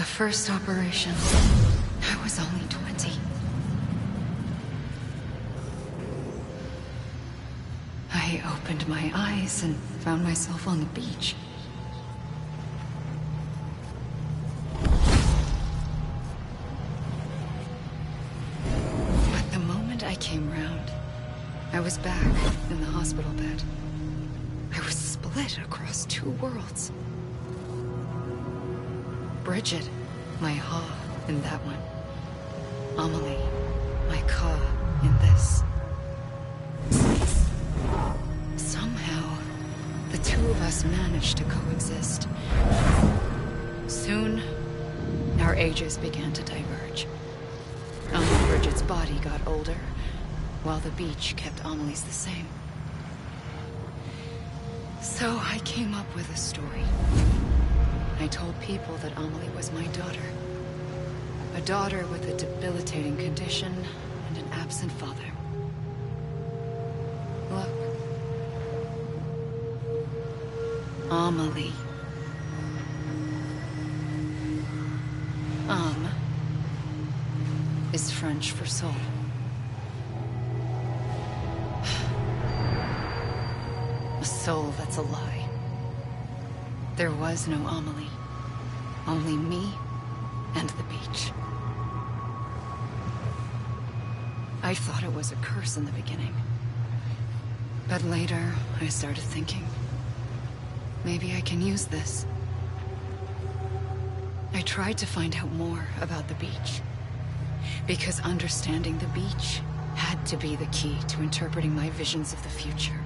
The first operation. I was only 20. I opened my eyes and found myself on the beach. But the moment I came round, I was back in the hospital bed. I was split across two worlds. Bridget, my Ha in that one. Amelie, my Ka in this. Somehow, the two of us managed to coexist. Soon, our ages began to diverge. Bridget's body got older, while the beach kept Amelie's the same. So I came up with a story. I told people that Amelie was my daughter. A daughter with a debilitating condition and an absent father. Look. Amelie. Is French for soul. A soul that's a lie. There was no Amelie. Only me and the beach. I thought it was a curse in the beginning. But later, I started thinking, maybe I can use this. I tried to find out more about the beach. Because understanding the beach had to be the key to interpreting my visions of the future.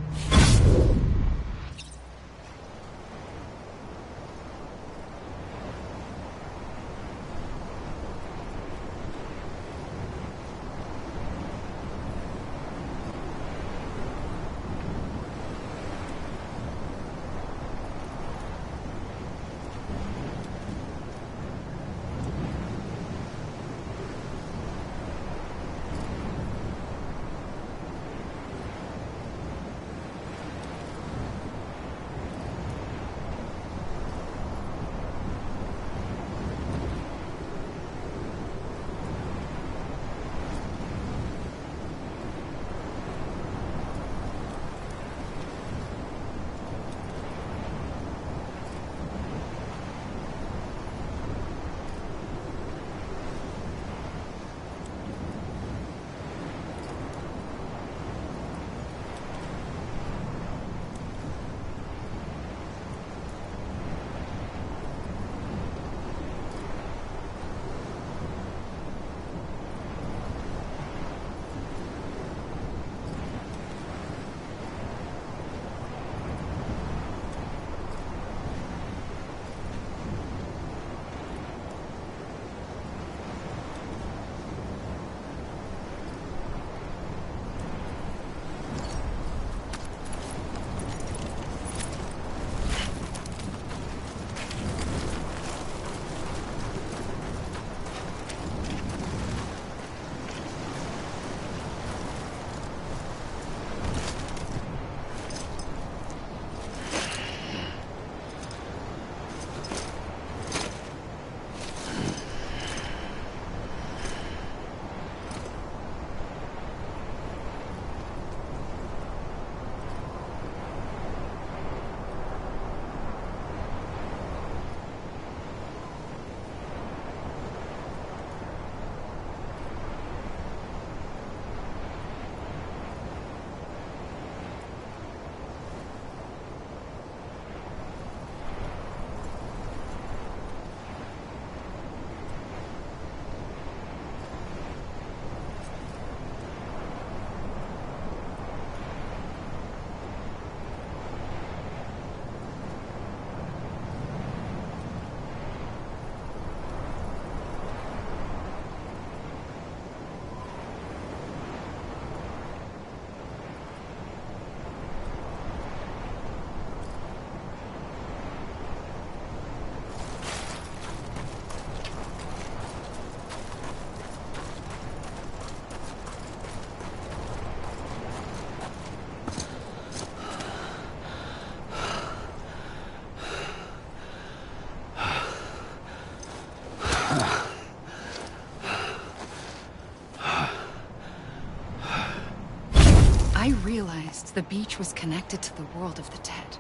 I realized the beach was connected to the world of the dead,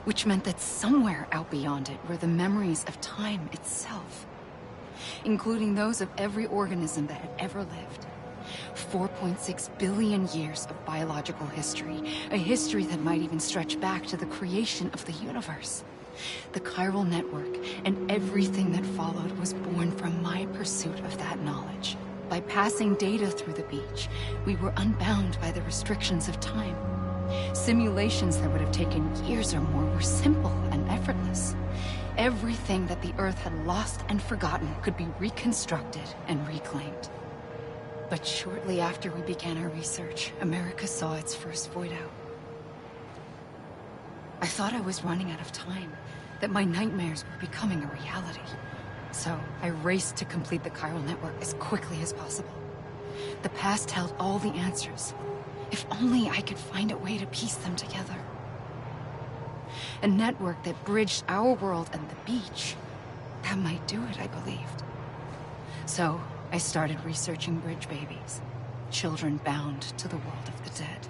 which meant that somewhere out beyond it were the memories of time itself, including those of every organism that had ever lived. 4.6 billion years of biological history, a history that might even stretch back to the creation of the universe. The chiral network and everything that followed was born from my pursuit of that knowledge. By passing data through the beach, we were unbound by the restrictions of time. Simulations that would have taken years or more were simple and effortless. Everything that the Earth had lost and forgotten could be reconstructed and reclaimed. But shortly after we began our research, America saw its first void out. I thought I was running out of time, that my nightmares were becoming a reality. So I raced to complete the chiral network as quickly as possible. The past held all the answers. If only I could find a way to piece them together. A network that bridged our world and the beach. That might do it, I believed. So I started researching bridge babies, children bound to the world of the dead.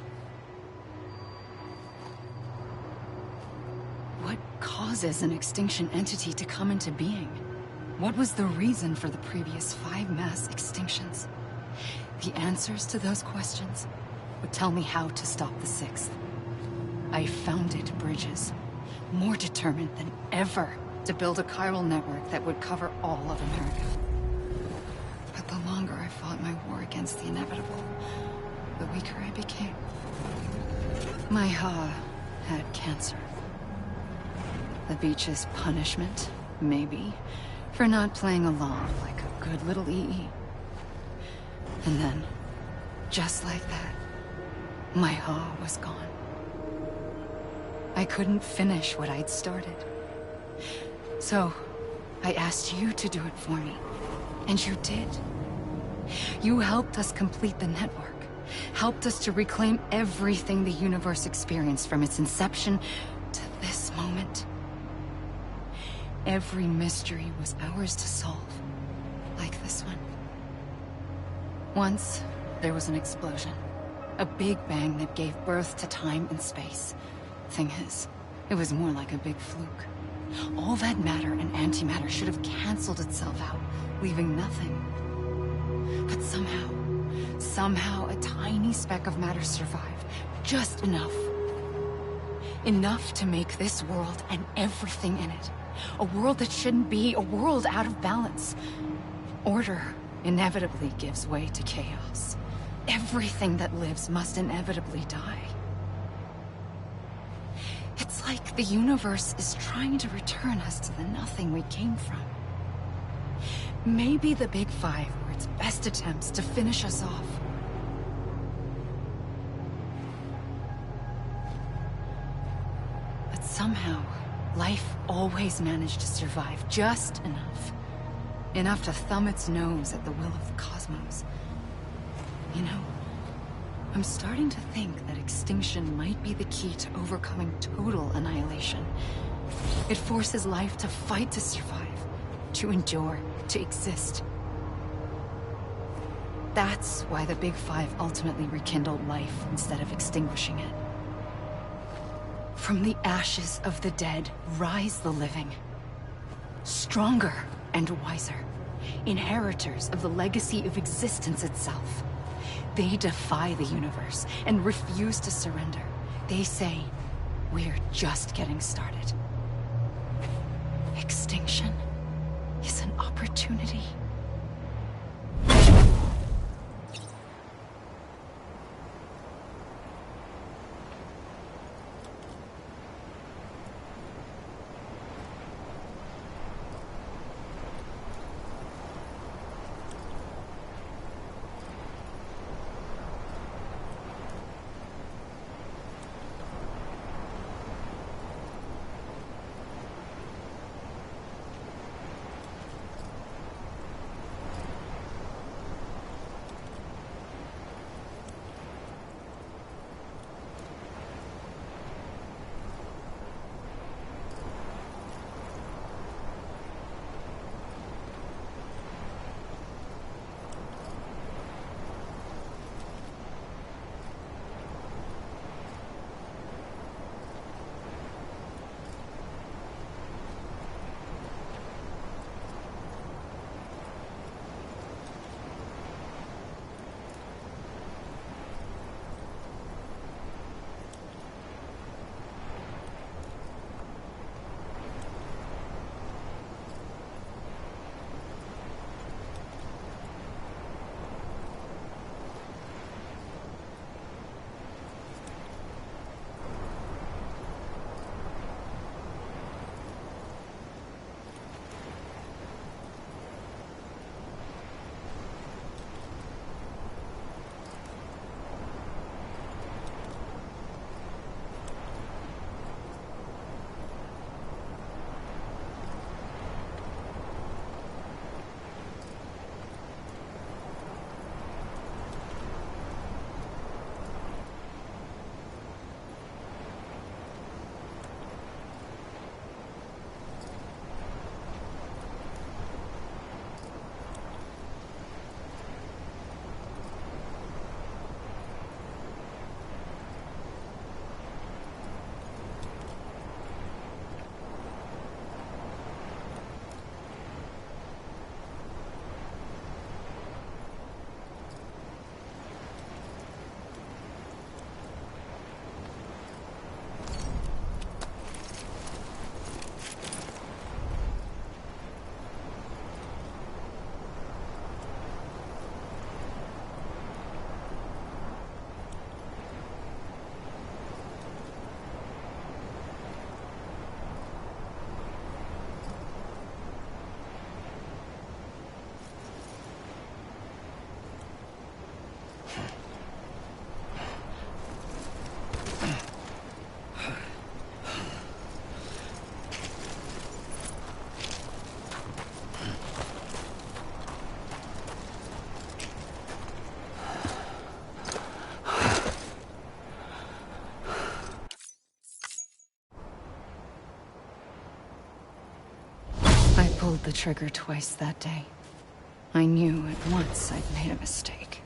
What causes an extinction entity to come into being? What was the reason for the previous 5 mass extinctions? The answers to those questions would tell me how to stop the 6th. I founded bridges, more determined than ever to build a chiral network that would cover all of America. But the longer I fought my war against the inevitable, the weaker I became. My Ha had cancer. The beach's punishment, maybe, for not playing along like a good little EE. And then, just like that, my Ha was gone. I couldn't finish what I'd started. So, I asked you to do it for me, and you did. You helped us complete the network, helped us to reclaim everything the universe experienced from its inception to this moment. Every mystery was ours to solve, like this one. Once, there was an explosion. A big bang that gave birth to time and space. Thing is, it was more like a big fluke. All that matter and antimatter should have canceled itself out, leaving nothing. But somehow a tiny speck of matter survived. Just enough. Enough to make this world and everything in it. A world that shouldn't be, a world out of balance. Order inevitably gives way to chaos. Everything that lives must inevitably die. It's like the universe is trying to return us to the nothing we came from. Maybe the Big Five were its best attempts to finish us off. But somehow, life always managed to survive just enough. Enough to thumb its nose at the will of the cosmos. You know, I'm starting to think that extinction might be the key to overcoming total annihilation. It forces life to fight to survive, to endure, to exist. That's why the Big Five ultimately rekindled life instead of extinguishing it. From the ashes of the dead rise the living. Stronger and wiser. Inheritors of the legacy of existence itself. They defy the universe and refuse to surrender. They say, we're just getting started. Extinction is an opportunity. pulled the trigger twice that day. I knew at once I'd made a mistake.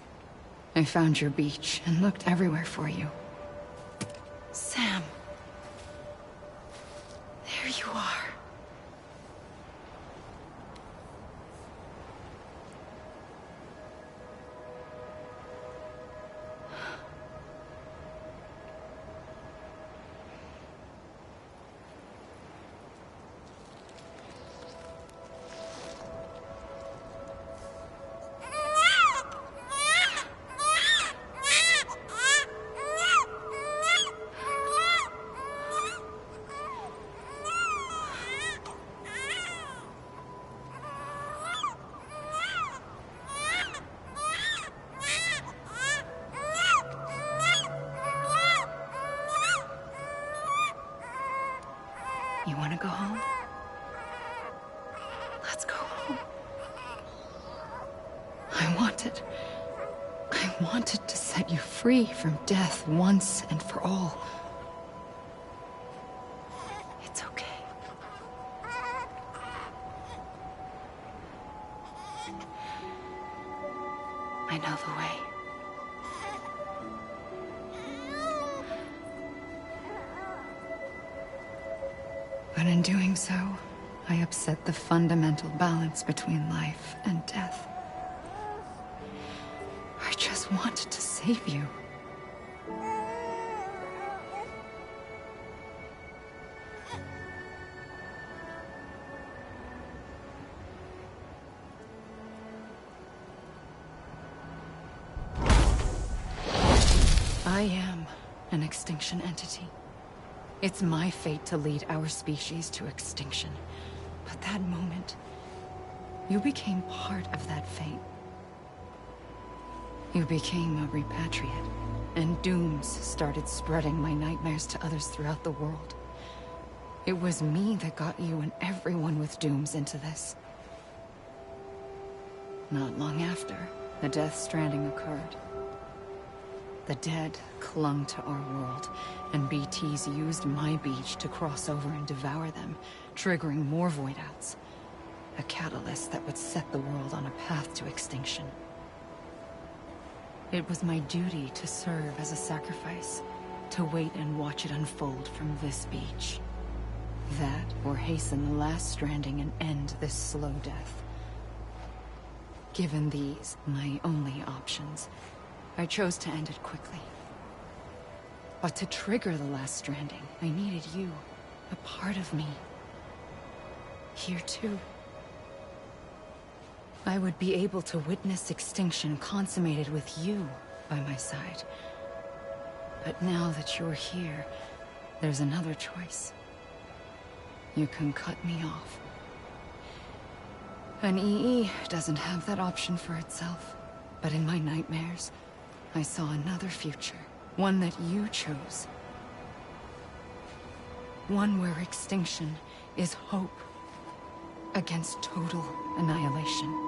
I found your beach and looked everywhere for you. Sam. There you are. You want to go home? Let's go home. I wanted to set you free from death once and for all. It's okay. I know the way. But in doing so, I upset the fundamental balance between life and death. I just wanted to save you. I am an extinction entity. It's my fate to lead our species to extinction. But that moment, you became part of that fate. You became a repatriate, and dooms started spreading my nightmares to others throughout the world. It was me that got you and everyone with dooms into this. Not long after, the Death Stranding occurred. The dead clung to our world, and BTs used my beach to cross over and devour them, triggering more void outs. A catalyst that would set the world on a path to extinction. It was my duty to serve as a sacrifice, to wait and watch it unfold from this beach. That, or hasten the last stranding and end this slow death. Given these, my only options, I chose to end it quickly. But to trigger the last stranding, I needed you, a part of me. Here too. I would be able to witness extinction consummated with you by my side. But now that you're here, there's another choice. You can cut me off. An EE doesn't have that option for itself. But in my nightmares, I saw another future. One that you chose. One where extinction is hope against total annihilation.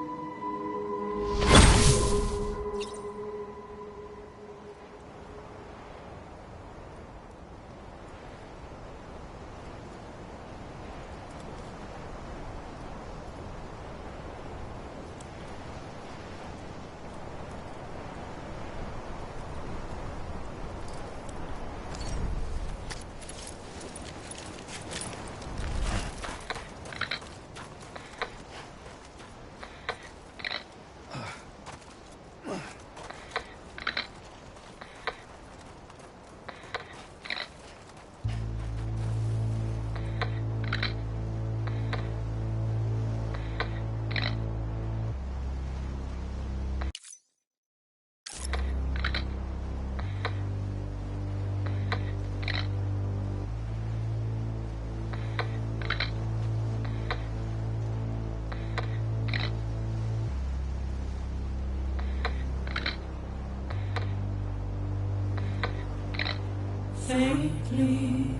Faintly